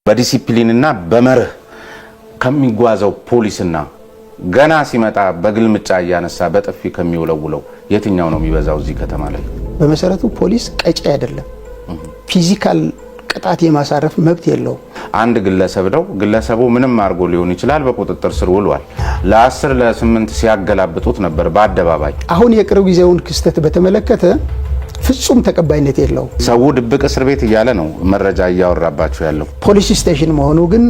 በዲሲፕሊንና በመርህ ከሚጓዘው ፖሊስና ገና ሲመጣ በግልምጫ ያነሳ በጥፊ ከሚውለውለው የትኛው ነው የሚበዛው እዚህ ከተማ ላይ? በመሰረቱ ፖሊስ ቀጪ አይደለም። ፊዚካል ቅጣት የማሳረፍ መብት የለው። አንድ ግለሰብ ነው ግለሰቡ ምንም አርጎ ሊሆን ይችላል በቁጥጥር ስር ውሏል። ለ10 ለ8 ሲያገላብጡት ነበር በአደባባይ። አሁን የቅርብ ጊዜውን ክስተት በተመለከተ ፍጹም ተቀባይነት የለው። ሰው ድብቅ እስር ቤት እያለ ነው መረጃ እያወራባቸው ያለው። ፖሊስ ስቴሽን መሆኑ ግን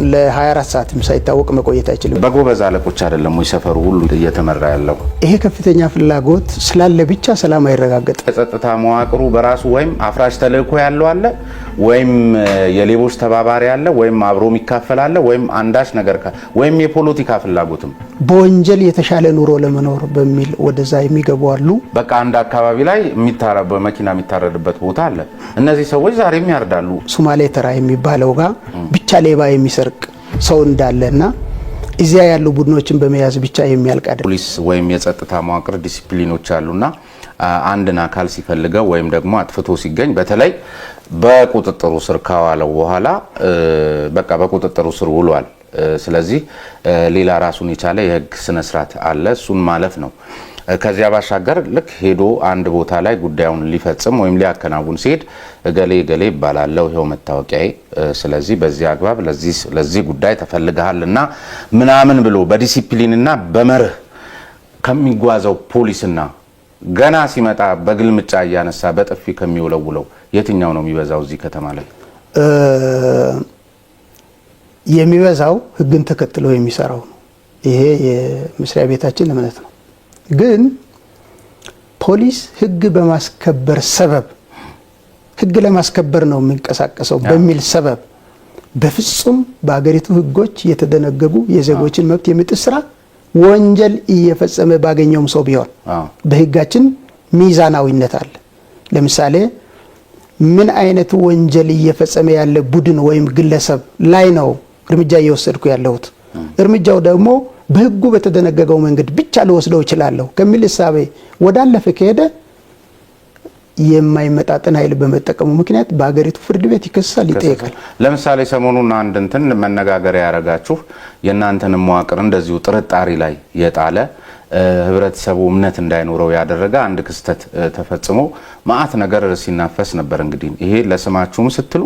ለ24 ሰዓትም ሳይታወቅ መቆየት አይችልም። በጎበዝ አለቆች አይደለም ወይ ሰፈሩ ሁሉ እየተመራ ያለው? ይሄ ከፍተኛ ፍላጎት ስላለ ብቻ ሰላም አይረጋገጥ። የጸጥታ መዋቅሩ በራሱ ወይም አፍራሽ ተልእኮ ያለው አለ ወይም የሌቦች ተባባሪ አለ ወይም አብሮ የሚካፈል አለ ወይም አንዳች ነገር ወይም የፖለቲካ ፍላጎትም በወንጀል የተሻለ ኑሮ ለመኖር በሚል ወደዛ የሚገቡ አሉ። በቃ አንድ አካባቢ ላይ በመኪና የሚታረድበት ቦታ አለ። እነዚህ ሰዎች ዛሬም ያርዳሉ። ሶማሌ ተራ የሚባለው ጋር ብቻ ሌባ የሚሰርቅ ሰው እንዳለና እዚያ ያሉ ቡድኖችን በመያዝ ብቻ የሚያልቅ አይደለም። ፖሊስ ወይም የጸጥታ መዋቅር ዲሲፕሊኖች አሉና አንድን አካል ሲፈልገው ወይም ደግሞ አጥፍቶ ሲገኝ በተለይ በቁጥጥሩ ስር ካዋለው በኋላ በቃ በቁጥጥሩ ስር ውሏል። ስለዚህ ሌላ ራሱን የቻለ የህግ ስነ ስርዓት አለ። እሱን ማለፍ ነው። ከዚያ ባሻገር ልክ ሄዶ አንድ ቦታ ላይ ጉዳዩን ሊፈጽም ወይም ሊያከናውን ሲሄድ እገሌ እገሌ ይባላለው ይሄው መታወቂያዬ፣ ስለዚህ በዚህ አግባብ ለዚህ ጉዳይ ተፈልገሃልና ምናምን ብሎ በዲሲፕሊንና በመርህ ከሚጓዘው ፖሊስና ገና ሲመጣ በግልምጫ ያነሳ በጥፊ ከሚውለውለው የትኛው ነው የሚበዛው እዚህ ከተማ ላይ? የሚበዛው ህግን ተከትሎ የሚሰራው ነው። ይሄ የመስሪያ ቤታችን እምነት ነው። ግን ፖሊስ ህግ በማስከበር ሰበብ ህግ ለማስከበር ነው የሚንቀሳቀሰው በሚል ሰበብ በፍጹም በአገሪቱ ህጎች የተደነገጉ የዜጎችን መብት የሚጥስ ስራ ወንጀል እየፈጸመ ባገኘውም ሰው ቢሆን በህጋችን ሚዛናዊነት አለ። ለምሳሌ ምን አይነት ወንጀል እየፈጸመ ያለ ቡድን ወይም ግለሰብ ላይ ነው እርምጃ እየወሰድኩ ያለሁት፣ እርምጃው ደግሞ በህጉ በተደነገገው መንገድ ብቻ ለወስደው ይችላል ከሚል ሐሳብ ወዳለፈ ከሄደ የማይመጣጠን ኃይል በመጠቀሙ ምክንያት በአገሪቱ ፍርድ ቤት ይከሳል፣ ይጠየቃል። ለምሳሌ ሰሞኑን አንድ እንትን መነጋገሪያ ያረጋችሁ የናንተን መዋቅር እንደዚሁ ጥርጣሬ ላይ የጣለ ህብረተሰቡ እምነት እንዳይኖረው ያደረገ አንድ ክስተት ተፈጽሞ ማአት ነገር ሲናፈስ ነበር። እንግዲህ ይሄ ለስማችሁም ስትሉ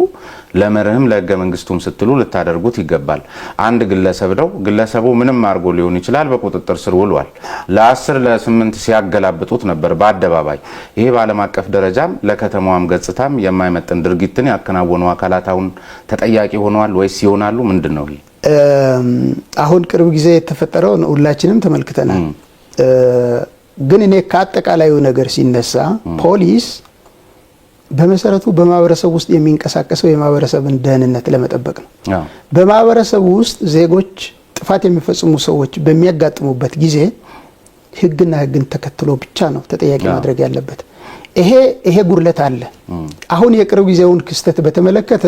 ለመርህም ለህገ መንግስቱም ስትሉ ልታደርጉት ይገባል። አንድ ግለሰብ ነው ግለሰቡ ምንም አርጎ ሊሆን ይችላል በቁጥጥር ስር ውሏል። ለ10 ለ8 ሲያገላብጡት ነበር በአደባባይ። ይሄ በዓለም አቀፍ ደረጃም ለከተማዋም ገጽታም የማይመጥን ድርጊትን ያከናወኑ አካላት አሁን ተጠያቂ ሆነዋል ወይስ ይሆናሉ? ምንድነው ይሄ? አሁን ቅርብ ጊዜ የተፈጠረው ሁላችንም ተመልክተናል። ግን እኔ ከአጠቃላዩ ነገር ሲነሳ ፖሊስ በመሰረቱ በማህበረሰብ ውስጥ የሚንቀሳቀሰው የማህበረሰብን ደህንነት ለመጠበቅ ነው። በማህበረሰብ ውስጥ ዜጎች ጥፋት የሚፈጽሙ ሰዎች በሚያጋጥሙበት ጊዜ ህግና ህግን ተከትሎ ብቻ ነው ተጠያቂ ማድረግ ያለበት። ይሄ ጉድለት አለ። አሁን የቅርብ ጊዜውን ክስተት በተመለከተ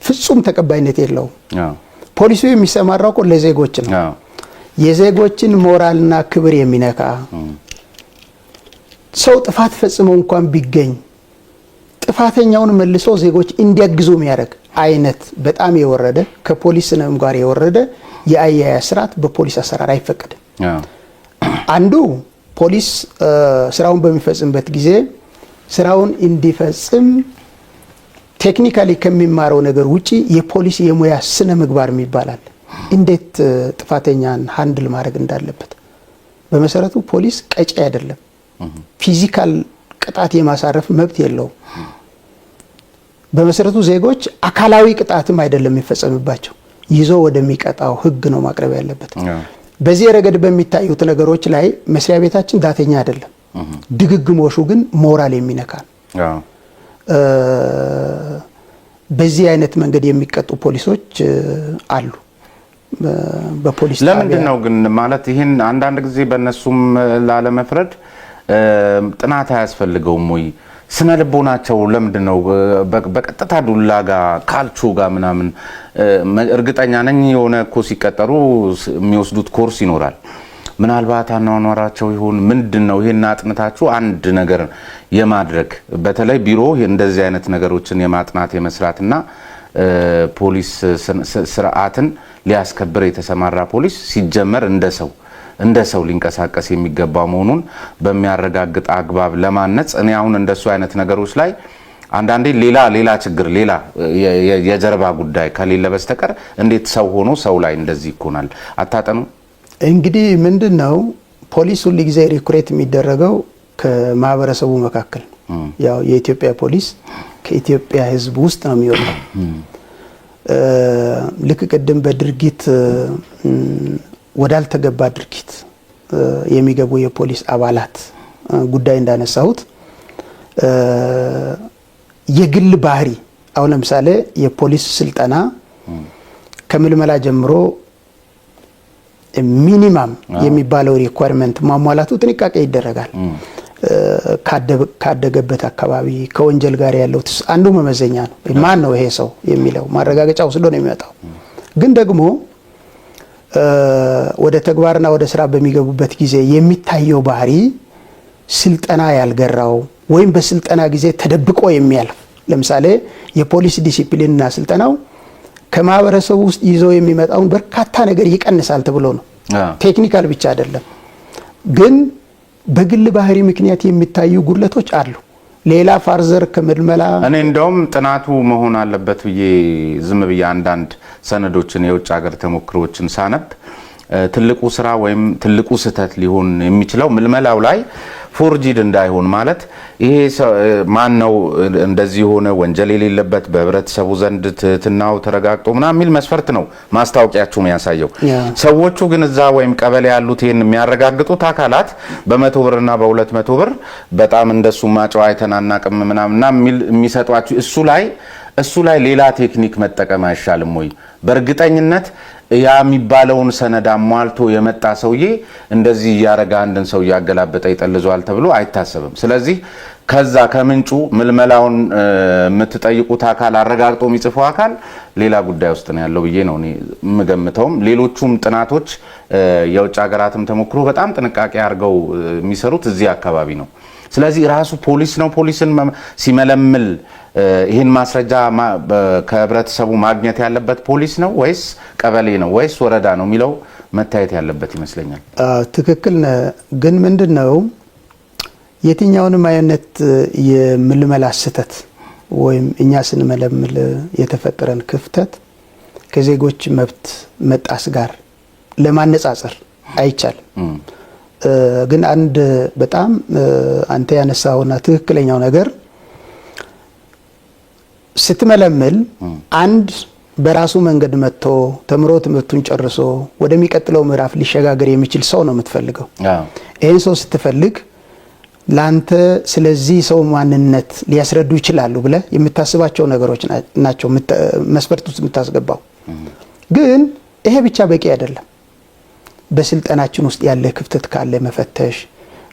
ፍጹም ተቀባይነት የለው። ፖሊሱ የሚሰማራው እኮ ለዜጎች ነው። የዜጎችን ሞራልና ክብር የሚነካ ሰው ጥፋት ፈጽሞ እንኳን ቢገኝ ጥፋተኛውን መልሶ ዜጎች እንዲያግዙ የሚያደርግ አይነት በጣም የወረደ ከፖሊስ ስነም ጋር የወረደ የአያያዝ ስርዓት በፖሊስ አሰራር አይፈቀድም። አንዱ ፖሊስ ስራውን በሚፈጽምበት ጊዜ ስራውን እንዲፈጽም ቴክኒካሊ ከሚማረው ነገር ውጪ የፖሊስ የሙያ ስነ ምግባር የሚባላል እንዴት ጥፋተኛን ሃንድል ማድረግ እንዳለበት። በመሰረቱ ፖሊስ ቀጪ አይደለም። ፊዚካል ቅጣት የማሳረፍ መብት የለው። በመሰረቱ ዜጎች አካላዊ ቅጣትም አይደለም የሚፈጸምባቸው፣ ይዞ ወደሚቀጣው ህግ ነው ማቅረብ ያለበት። በዚህ ረገድ በሚታዩት ነገሮች ላይ መስሪያ ቤታችን ዳተኛ አይደለም። ድግግሞሹ ግን ሞራል የሚነካ ነው። በዚህ አይነት መንገድ የሚቀጡ ፖሊሶች አሉ። በፖሊስ ለምንድን ነው ግን ማለት ይሄን አንዳንድ ጊዜ በእነሱም ላለመፍረድ ጥናት አያስፈልገውም ወይ? ስነ ልቦናቸው ለምንድን ነው በቀጥታ ዱላ ጋር ካልቾ ጋር ምናምን? እርግጠኛ ነኝ የሆነ እኮ ሲቀጠሩ የሚወስዱት ኮርስ ይኖራል። ምናልባት አኗኗራቸው ይሁን ምንድነው? ይሄን አጥንታችሁ አንድ ነገር የማድረግ በተለይ ቢሮ እንደዚህ አይነት ነገሮችን የማጥናት የመስራትና ፖሊስ ስርዓትን ሊያስከብር የተሰማራ ፖሊስ ሲጀመር እንደ ሰው ሊንቀሳቀስ የሚገባ መሆኑን በሚያረጋግጥ አግባብ ለማነጽ እኔ አሁን እንደሱ አይነት ነገሮች ላይ አንዳንዴ ሌላ ችግር ሌላ የጀርባ ጉዳይ ከሌለ በስተቀር እንዴት ሰው ሆኖ ሰው ላይ እንደዚህ ይኮናል? አታጠኑ? እንግዲህ ምንድነው ፖሊስ ሁሉ ጊዜ ሪክሩት የሚደረገው ከማህበረሰቡ መካከል ያው የኢትዮጵያ ፖሊስ ከኢትዮጵያ ሕዝብ ውስጥ ነው የሚወጣው። ልክ ቅድም በድርጊት ወዳልተገባ ድርጊት የሚገቡ የፖሊስ አባላት ጉዳይ እንዳነሳሁት የግል ባህሪ አሁን ለምሳሌ የፖሊስ ስልጠና ከምልመላ ጀምሮ ሚኒማም የሚባለው ሪኳየርመንት ማሟላቱ ጥንቃቄ ይደረጋል። ካደገበት አካባቢ ከወንጀል ጋር ያለው አንዱ መመዘኛ ነው። ማን ነው ይሄ ሰው የሚለው ማረጋገጫ ወስዶ ነው የሚመጣው። ግን ደግሞ ወደ ተግባርና ወደ ስራ በሚገቡበት ጊዜ የሚታየው ባህሪ ስልጠና ያልገራው ወይም በስልጠና ጊዜ ተደብቆ የሚያልፍ ለምሳሌ የፖሊስ ዲሲፕሊንና ስልጠናው ከማህበረሰቡ ውስጥ ይዘው የሚመጣውን በርካታ ነገር ይቀንሳል ተብሎ ነው። ቴክኒካል ብቻ አይደለም፣ ግን በግል ባህሪ ምክንያት የሚታዩ ጉድለቶች አሉ። ሌላ ፋርዘር ከመድመላ እኔ እንደውም ጥናቱ መሆን አለበት ብዬ ዝም ብዬ አንዳንድ ሰነዶችን የውጭ ሀገር ተሞክሮችን ሳነብ ትልቁ ስራ ወይም ትልቁ ስህተት ሊሆን የሚችለው ምልመላው ላይ ፎርጂድ እንዳይሆን ማለት ይሄ ማን ነው እንደዚህ ሆነ ወንጀል የሌለበት በህብረተሰቡ ዘንድ ትህትናው ተረጋግጦ ምናምን የሚል መስፈርት ነው ማስታወቂያቸው የሚያሳየው። ሰዎቹ ግን እዛ ወይም ቀበሌ ያሉት ይሄን የሚያረጋግጡት አካላት በ100 ብርና በ200 ብር በጣም እንደሱ ማጫው አይተናናቅም ምናምንና የሚሰጧችሁ እሱ ላይ ሌላ ቴክኒክ መጠቀም አይሻልም ወይ? በእርግጠኝነት ያ የሚባለውን ሰነድ አሟልቶ የመጣ ሰውዬ እንደዚህ ያረጋ አንድን ሰው ያገላበጠ ይጠልዟል ተብሎ አይታሰብም። ስለዚህ ከዛ ከምንጩ ምልመላውን የምትጠይቁት አካል አረጋግጦ የሚጽፈው አካል ሌላ ጉዳይ ውስጥ ነው ያለው ብዬ ነው እኔ የምገምተውም። ሌሎቹም ጥናቶች የውጭ ሀገራትም ተሞክሮ በጣም ጥንቃቄ አድርገው የሚሰሩት እዚህ አካባቢ ነው። ስለዚህ ራሱ ፖሊስ ነው ፖሊስን ሲመለምል ይህን ማስረጃ ከህብረተሰቡ ማግኘት ያለበት ፖሊስ ነው ወይስ ቀበሌ ነው ወይስ ወረዳ ነው የሚለው መታየት ያለበት ይመስለኛል። ትክክል ነው። ግን ምንድነው የትኛውንም አይነት የምልመላ ስህተት ወይም እኛ ስንመለምል የተፈጠረን ክፍተት ከዜጎች መብት መጣስ ጋር ለማነጻጸር አይቻልም። ግን አንድ በጣም አንተ ያነሳውና ትክክለኛው ነገር ስትመለምል አንድ በራሱ መንገድ መጥቶ ተምሮ ትምህርቱን ጨርሶ ወደሚቀጥለው ምዕራፍ ሊሸጋገር የሚችል ሰው ነው የምትፈልገው። ይሄን ሰው ስትፈልግ ላንተ ስለዚህ ሰው ማንነት ሊያስረዱ ይችላሉ ብለ የምታስባቸው ነገሮች ናቸው መስፈርት ውስጥ የምታስገባው። ግን ይሄ ብቻ በቂ አይደለም። በስልጠናችን ውስጥ ያለ ክፍተት ካለ መፈተሽ፣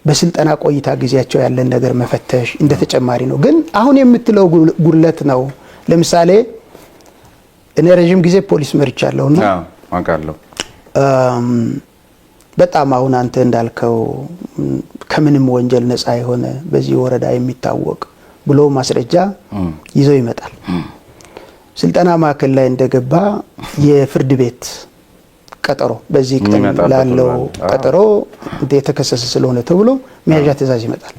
በስልጠና ቆይታ ጊዜያቸው ያለን ነገር መፈተሽ እንደ ተጨማሪ ነው። ግን አሁን የምትለው ጉድለት ነው። ለምሳሌ እኔ ረጅም ጊዜ ፖሊስ መርቻለሁና አውቃለሁ። በጣም አሁን አንተ እንዳልከው ከምንም ወንጀል ነፃ የሆነ በዚህ ወረዳ የሚታወቅ ብሎ ማስረጃ ይዞ ይመጣል። ስልጠና ማዕከል ላይ እንደገባ የፍርድ ቤት ቀጠሮ በዚህ ቀን ላለው ቀጠሮ የተከሰሰ ስለሆነ ተብሎ መያዣ ትዕዛዝ ይመጣል።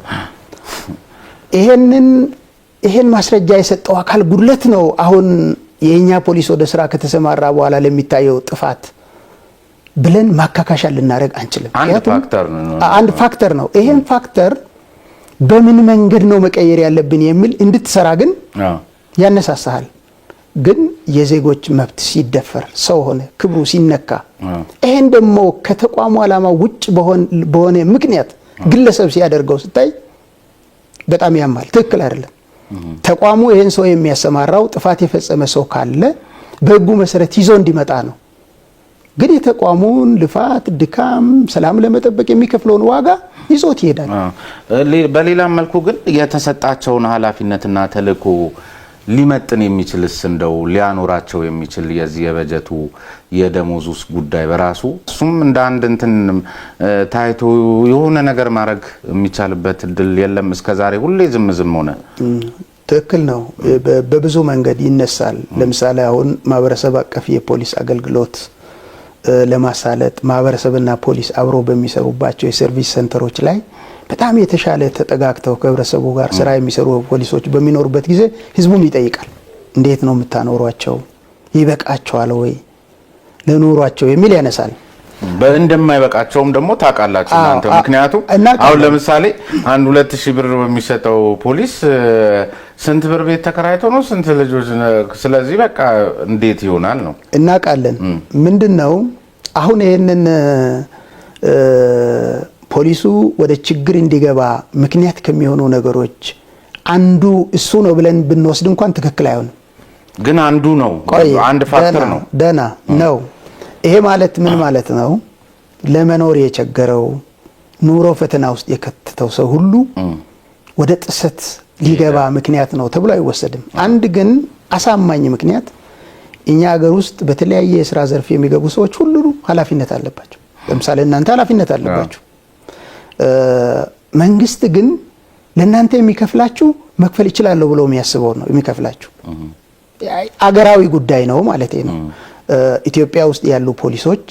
ይሄን ማስረጃ የሰጠው አካል ጉድለት ነው። አሁን የኛ ፖሊስ ወደ ስራ ከተሰማራ በኋላ ለሚታየው ጥፋት ብለን ማካካሻ ልናረግ አንችልም። አንድ ፋክተር ነው። ይሄን ፋክተር በምን መንገድ ነው መቀየር ያለብን የሚል እንድትሰራ ግን ያነሳሳል። ግን የዜጎች መብት ሲደፈር ሰው ሆነ ክብሩ ሲነካ ይሄን ደግሞ ከተቋሙ ዓላማ ውጭ በሆነ ምክንያት ግለሰብ ሲያደርገው ስታይ በጣም ያማል። ትክክል አይደለም። ተቋሙ ይሄን ሰው የሚያሰማራው ጥፋት የፈጸመ ሰው ካለ በህጉ መሰረት ይዞ እንዲመጣ ነው። ግን የተቋሙን ልፋት ድካም ሰላም ለመጠበቅ የሚከፍለውን ዋጋ ይዞት ይሄዳል። በሌላ መልኩ ግን የተሰጣቸውን ኃላፊነትና ተልእኮ ሊመጥን የሚችልስ እንደው ሊያኖራቸው የሚችል የዚህ የበጀቱ የደሞዙስ ጉዳይ በራሱ እሱም እንደ አንድ እንትን ታይቶ የሆነ ነገር ማድረግ የሚቻልበት እድል የለም። እስከዛሬ ሁሌ ዝም ሆነ። ትክክል ነው። በብዙ መንገድ ይነሳል። ለምሳሌ አሁን ማህበረሰብ አቀፍ የፖሊስ አገልግሎት ለማሳለጥ ማህበረሰብና ፖሊስ አብሮ በሚሰሩባቸው የሰርቪስ ሴንተሮች ላይ በጣም የተሻለ ተጠጋግተው ከህብረተሰቡ ጋር ስራ የሚሰሩ ፖሊሶች በሚኖሩበት ጊዜ ህዝቡም ይጠይቃል። እንዴት ነው የምታኖሯቸው? ይበቃቸዋል ወይ ለኑሯቸው የሚል ያነሳል። እንደማይበቃቸውም ደግሞ ታውቃላችሁ እናንተ። ምክንያቱም አሁን ለምሳሌ 1-2 ብር በሚሰጠው ፖሊስ ስንት ብር ቤት ተከራይቶ ነው ስንት ልጆች? ስለዚህ በቃ እንዴት ይሆናል ነው እናውቃለን። ምንድነው አሁን ይሄንን ፖሊሱ ወደ ችግር እንዲገባ ምክንያት ከሚሆኑ ነገሮች አንዱ እሱ ነው ብለን ብንወስድ እንኳን ትክክል አይሆንም። ግን አንዱ ነው፣ አንድ ፋክተር ነው። ደና ነው። ይሄ ማለት ምን ማለት ነው? ለመኖር የቸገረው ኑሮ ፈተና ውስጥ የከተተው ሰው ሁሉ ወደ ጥሰት ሊገባ ምክንያት ነው ተብሎ አይወሰድም። አንድ ግን አሳማኝ ምክንያት እኛ ሀገር ውስጥ በተለያየ የሥራ ዘርፍ የሚገቡ ሰዎች ሁሉ ኃላፊነት አለባቸው። ለምሳሌ እናንተ ኃላፊነት አለባችሁ። መንግስት ግን ለእናንተ የሚከፍላችሁ መክፈል ይችላል ብሎ የሚያስበው ነው የሚከፍላችሁ። አገራዊ ጉዳይ ነው ማለት ነው። ኢትዮጵያ ውስጥ ያሉ ፖሊሶች፣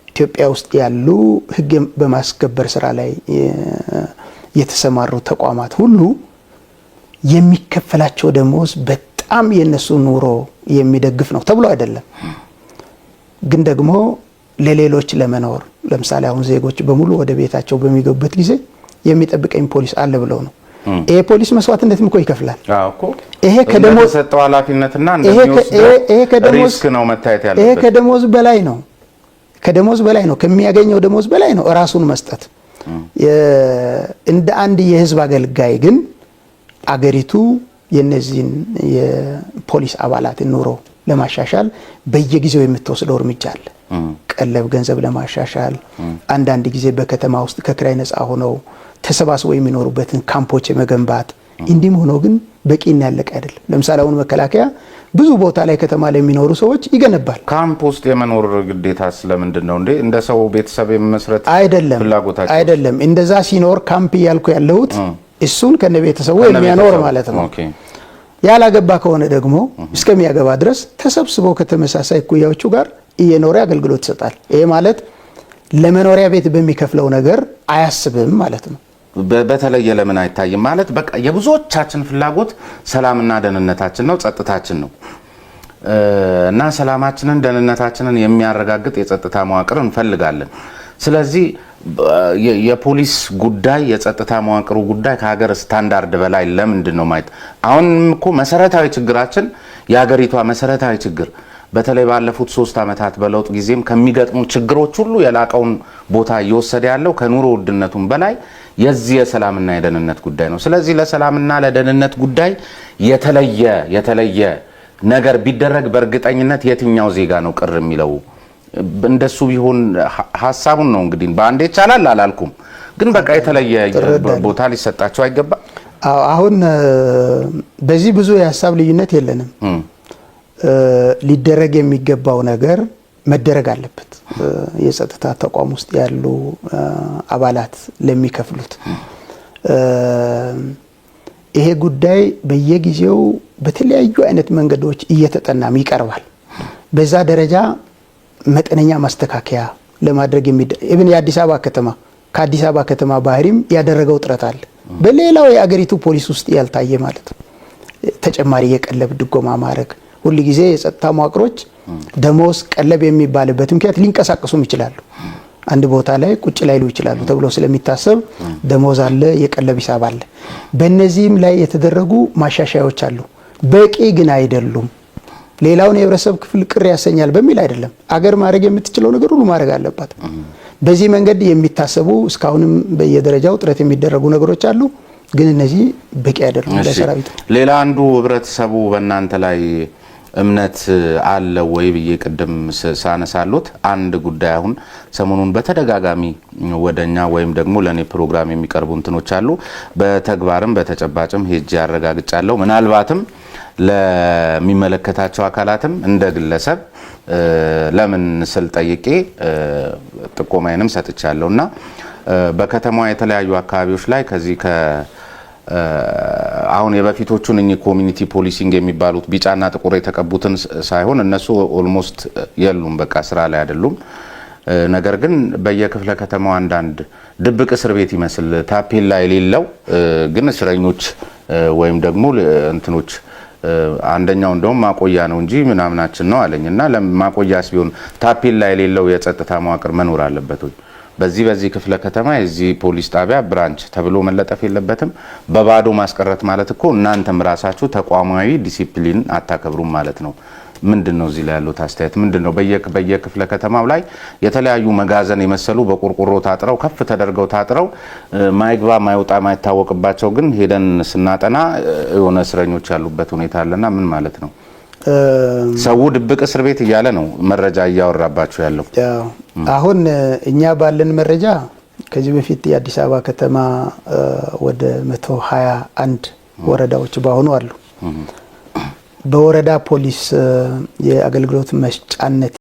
ኢትዮጵያ ውስጥ ያሉ ህግ በማስከበር ስራ ላይ የተሰማሩ ተቋማት ሁሉ የሚከፈላቸው ደሞዝ በጣም የነሱ ኑሮ የሚደግፍ ነው ተብሎ አይደለም። ግን ደግሞ ለሌሎች ለመኖር ለምሳሌ አሁን ዜጎች በሙሉ ወደ ቤታቸው በሚገቡበት ጊዜ የሚጠብቀኝ ፖሊስ አለ ብለው ነው። ይሄ ፖሊስ መስዋዕትነትም እኮ ይከፍላል። ይሄ ከደሞዝ ተሰጠው ኃላፊነትና እንደሚወስድ ሪስክ ነው መታየት ያለበት። ይሄ ከደሞዝ በላይ ነው። ከደሞዝ በላይ ነው። ከሚያገኘው ደሞዝ በላይ ነው ራሱን መስጠት። እንደ አንድ የህዝብ አገልጋይ ግን አገሪቱ የነዚህን የፖሊስ አባላትን ኑሮ ለማሻሻል በየጊዜው የምትወስደው እርምጃ አለ። ቀለብ ገንዘብ ለማሻሻል አንዳንድ ጊዜ በከተማ ውስጥ ከክራይ ነፃ ሆነው ተሰባስበው የሚኖሩበትን ካምፖች የመገንባት እንዲም ሆኖ ግን በቂና ያለቀ አይደለም። ለምሳሌ አሁን መከላከያ ብዙ ቦታ ላይ ከተማ ላይ የሚኖሩ ሰዎች ይገነባል። ካምፕ ውስጥ የመኖር ግዴታ ስለምንድን ነው እንዴ? እንደ ሰው ቤተሰብ የመመስረት አይደለም ፍላጎታቸው አይደለም። እንደዛ ሲኖር ካምፕ እያልኩ ያለሁት እሱን ከነ ቤተሰቡ የሚያኖር ማለት ነው። ያላገባ ከሆነ ደግሞ እስከሚያገባ ድረስ ተሰብስበው ከተመሳሳይ ኩያዎቹ ጋር እየኖረ አገልግሎት ይሰጣል። ይሄ ማለት ለመኖሪያ ቤት በሚከፍለው ነገር አያስብም ማለት ነው። በተለየ ለምን አይታይም ማለት በቃ የብዙዎቻችን ፍላጎት ሰላምና ደህንነታችን ነው፣ ጸጥታችን ነው እና ሰላማችንን ደህንነታችንን የሚያረጋግጥ የጸጥታ መዋቅር እንፈልጋለን። ስለዚህ የፖሊስ ጉዳይ የጸጥታ መዋቅሩ ጉዳይ ከሀገር ስታንዳርድ በላይ ለምንድን ነው ማለት? አሁን እኮ መሰረታዊ ችግራችን የሀገሪቷ መሰረታዊ ችግር በተለይ ባለፉት 3 ዓመታት በለውጥ ጊዜም ከሚገጥሙ ችግሮች ሁሉ የላቀውን ቦታ እየወሰደ ያለው ከኑሮ ውድነቱም በላይ የዚህ የሰላምና የደህንነት ጉዳይ ነው። ስለዚህ ለሰላምና ለደህንነት ጉዳይ የተለየ ነገር ቢደረግ በእርግጠኝነት የትኛው ዜጋ ነው ቅር የሚለው? እንደሱ ቢሆን ሐሳቡን ነው እንግዲህ በአንዴ ይቻላል አላልኩም፣ ግን በቃ የተለየ ቦታ ሊሰጣቸው አይገባ? አሁን በዚህ ብዙ የሐሳብ ልዩነት የለንም። ሊደረግ የሚገባው ነገር መደረግ አለበት። የጸጥታ ተቋም ውስጥ ያሉ አባላት ለሚከፍሉት ይሄ ጉዳይ በየጊዜው በተለያዩ አይነት መንገዶች እየተጠናም ይቀርባል። በዛ ደረጃ መጠነኛ ማስተካከያ ለማድረግ ኢቭን የአዲስ አበባ ከተማ ከአዲስ አበባ ከተማ ባህሪም ያደረገው ጥረት አለ። በሌላው የአገሪቱ ፖሊስ ውስጥ ያልታየ ማለት ነው። ተጨማሪ የቀለብ ድጎማ ማድረግ ሁሉ ጊዜ የጸጥታ መዋቅሮች ደሞዝ ቀለብ የሚባልበት ምክንያት ሊንቀሳቀሱም ይችላሉ። አንድ ቦታ ላይ ቁጭ ላይሉ ይችላሉ ተብሎ ስለሚታሰብ ደሞዝ አለ፣ የቀለብ ሂሳብ አለ። በእነዚህም ላይ የተደረጉ ማሻሻያዎች አሉ። በቂ ግን አይደሉም። ሌላውን የህብረተሰብ ክፍል ቅር ያሰኛል በሚል አይደለም። አገር ማድረግ የምትችለው ነገር ሁሉ ማድረግ አለባት። በዚህ መንገድ የሚታሰቡ እስካሁንም በየደረጃው ጥረት የሚደረጉ ነገሮች አሉ። ግን እነዚህ በቂ አይደሉም ለሰራዊቱ። ሌላ አንዱ ህብረተሰቡ በእናንተ ላይ እምነት አለ ወይ ብዬ ቅድም ሳነሳሉት አንድ ጉዳይ አሁን ሰሞኑን በተደጋጋሚ ወደኛ ወይም ደግሞ ለኔ ፕሮግራም የሚቀርቡ እንትኖች አሉ። በተግባርም በተጨባጭም ሄጄ ያረጋግጫለሁ። ምናልባትም ለሚመለከታቸው አካላትም እንደ ግለሰብ ለምን ስል ጠይቄ ጥቆማዬንም ሰጥቻለሁና በከተማዋ የተለያዩ አካባቢዎች ላይ ከዚህ አሁን የበፊቶቹን እኚህ ኮሚኒቲ ፖሊሲንግ የሚባሉት ቢጫና ጥቁር የተቀቡትን ሳይሆን እነሱ ኦልሞስት የሉም፣ በቃ ስራ ላይ አይደሉም። ነገር ግን በየክፍለ ከተማው አንዳንድ ድብቅ እስር ቤት ይመስል ታፔላ የሌለው ግን እስረኞች ወይም ደግሞ እንትኖች አንደኛው እንደውም ማቆያ ነው እንጂ ምናምናችን ነው አለኝና ለማቆያስ ቢሆን ታፔላ የሌለው የጸጥታ መዋቅር መኖር አለበት ወይ? በዚህ ክፍለ ከተማ የዚህ ፖሊስ ጣቢያ ብራንች ተብሎ መለጠፍ የለበትም? በባዶ ማስቀረት ማለት እኮ እናንተም ራሳችሁ ተቋማዊ ዲሲፕሊን አታከብሩም ማለት ነው። ምንድነው እዚህ ላይ ያለው አስተያየት ምንድነው? በየክፍለ ከተማው ላይ የተለያዩ መጋዘን የመሰሉ በቆርቆሮ ታጥረው ከፍ ተደርገው ታጥረው ማይግባ ማይወጣ ማይታወቅባቸው ግን ሄደን ስናጠና የሆነ እስረኞች ያሉበት ሁኔታ አለና ምን ማለት ነው? ሰው ድብቅ እስር ቤት እያለ ነው መረጃ እያወራባችሁ ያለው። አሁን እኛ ባለን መረጃ ከዚህ በፊት የአዲስ አበባ ከተማ ወደ 121 ወረዳዎች ባሆኑ አሉ። በወረዳ ፖሊስ የአገልግሎት መስጫነት